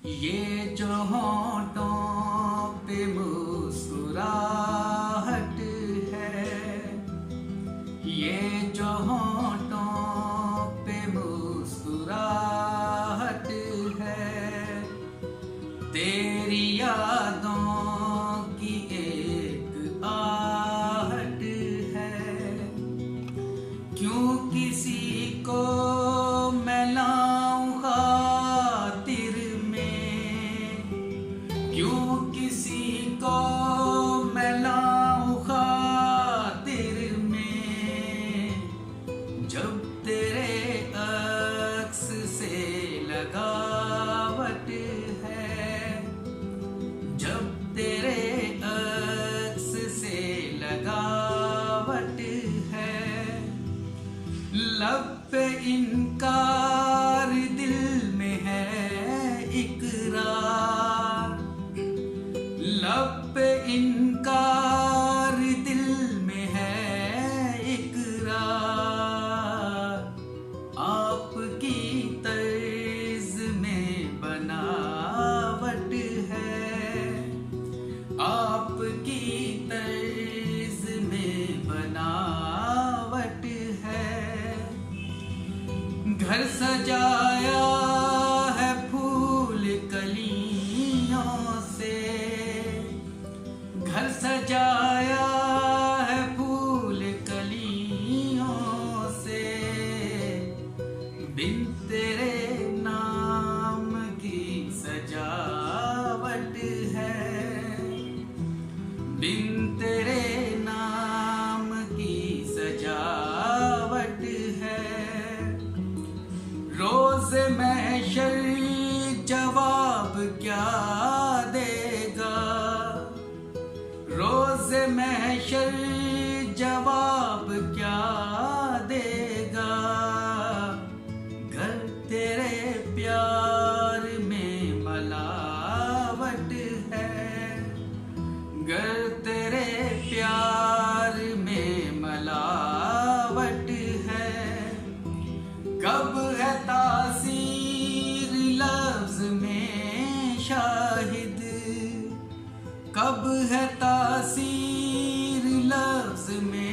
ये जो होंठों पे मुस्कुराहट है, ये जो होंठों पे मुस्कुराहट है, तेरी यादों की एक आहट है। क्यों किसी को मैं लाऊं खातिर में, क्यों किसी को मैं लाऊं खातिर में, जब तेरे अक्स से लगावट है, जब तेरे अक्स से लगावट है। लब पे इनकार दिल में है इकरार, लब पे इनकार दिल में है इकरार। आपकी तर्ज में बनावट है, आपकी तर्ज में बनावट है। घर सजाया है फूल कलियों से, घर सजाया है फूल कलियों से, बिन तेरे नाम की सजावट है, बिन तेरे नाम की सजावट है। रोज महशर जवाब क्या देगा, रोज महशर जवाब क्या देगा। घर तेरे प्यार में मलावट है, घर तेरे प्यार में मलावट है। कब है तासीर लफ्ज में शाहिद, कब है तासीर लफ्ज में